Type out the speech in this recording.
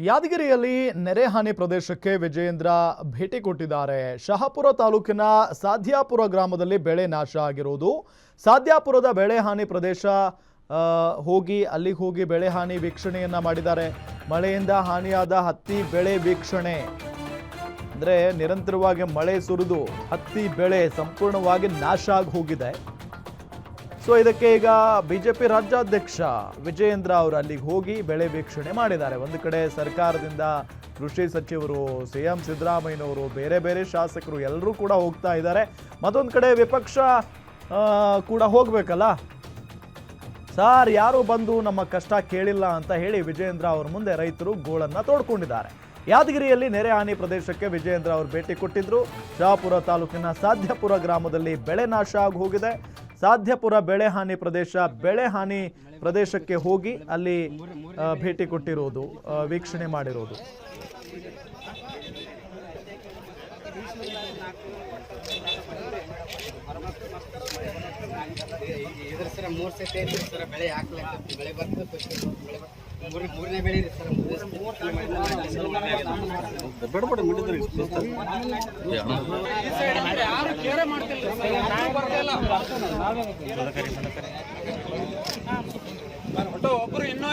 ಯಾದಗಿರಿಯಲ್ಲಿ ನೆರೆ ಹಾನಿ ಪ್ರದೇಶಕ್ಕೆ ವಿಜಯೇಂದ್ರ ಭೇಟಿ ಕೊಟ್ಟಿದ್ದಾರೆ. ಶಹಾಪುರ ತಾಲೂಕಿನ ಸಾಧ್ಯಾಪುರ ಗ್ರಾಮದಲ್ಲಿ ಬೆಳೆ ನಾಶ ಆಗಿರುವುದು. ಸಾಧ್ಯಾಪುರದ ಬೆಳೆ ಹಾನಿ ಪ್ರದೇಶ ಅಲ್ಲಿಗೆ ಹೋಗಿ ಬೆಳೆ ಹಾನಿ ವೀಕ್ಷಣೆಯನ್ನ ಮಾಡಿದ್ದಾರೆ. ಮಳೆಯಿಂದ ಹಾನಿಯಾದ ಹತ್ತಿ ಬೆಳೆ ವೀಕ್ಷಣೆ ಅಂದ್ರೆ ನಿರಂತರವಾಗಿ ಮಳೆ ಸುರಿದು ಹತ್ತಿ ಬೆಳೆ ಸಂಪೂರ್ಣವಾಗಿ ನಾಶ ಆಗಿ ಹೋಗಿದೆ. ಸೊ ಇದಕ್ಕೆ ಈಗ ಬಿಜೆಪಿ ರಾಜ್ಯಾಧ್ಯಕ್ಷ ವಿಜಯೇಂದ್ರ ಅವರು ಅಲ್ಲಿಗೆ ಹೋಗಿ ಬೆಳೆ ವೀಕ್ಷಣೆ ಮಾಡಿದ್ದಾರೆ. ಒಂದು ಕಡೆ ಸರ್ಕಾರದಿಂದ ಕೃಷಿ ಸಚಿವರು, ಸಿಎಂ ಸಿದ್ದರಾಮಯ್ಯನವರು, ಬೇರೆ ಬೇರೆ ಶಾಸಕರು ಎಲ್ಲರೂ ಕೂಡ ಹೋಗ್ತಾ ಇದ್ದಾರೆ. ಮತ್ತೊಂದು ಕಡೆ ವಿಪಕ್ಷ ಕೂಡ ಹೋಗ್ಬೇಕಲ್ಲ ಸರ್, ಯಾರು ಬಂದು ನಮ್ಮ ಕಷ್ಟ ಕೇಳಿಲ್ಲ ಅಂತ ಹೇಳಿ ವಿಜಯೇಂದ್ರ ಅವ್ರ ಮುಂದೆ ರೈತರು ಗೋಳನ್ನ ತೋಡ್ಕೊಂಡಿದ್ದಾರೆ. ಯಾದಗಿರಿಯಲ್ಲಿ ನೆರೆ ಹಾನಿ ಪ್ರದೇಶಕ್ಕೆ ವಿಜಯೇಂದ್ರ ಅವರು ಭೇಟಿ ಕೊಟ್ಟಿದ್ರು. ಶಹಾಪುರ ತಾಲೂಕಿನ ಸಾಧ್ಯಪುರ ಗ್ರಾಮದಲ್ಲಿ ಬೆಳೆ ನಾಶ ಆಗಿ ಹೋಗಿದೆ. ಸಾಧ್ಯಪುರ ಬೆಳೆ ಹಾನಿ ಪ್ರದೇಶಕ್ಕೆ ಹೋಗಿ ಅಲ್ಲಿ ಭೇಟಿ ಕೊಟ್ಟಿರೋದು, ವೀಕ್ಷಣೆ ಮಾಡಿರೋದು. ಒಬ್ಬರು ಇನ್ನೂ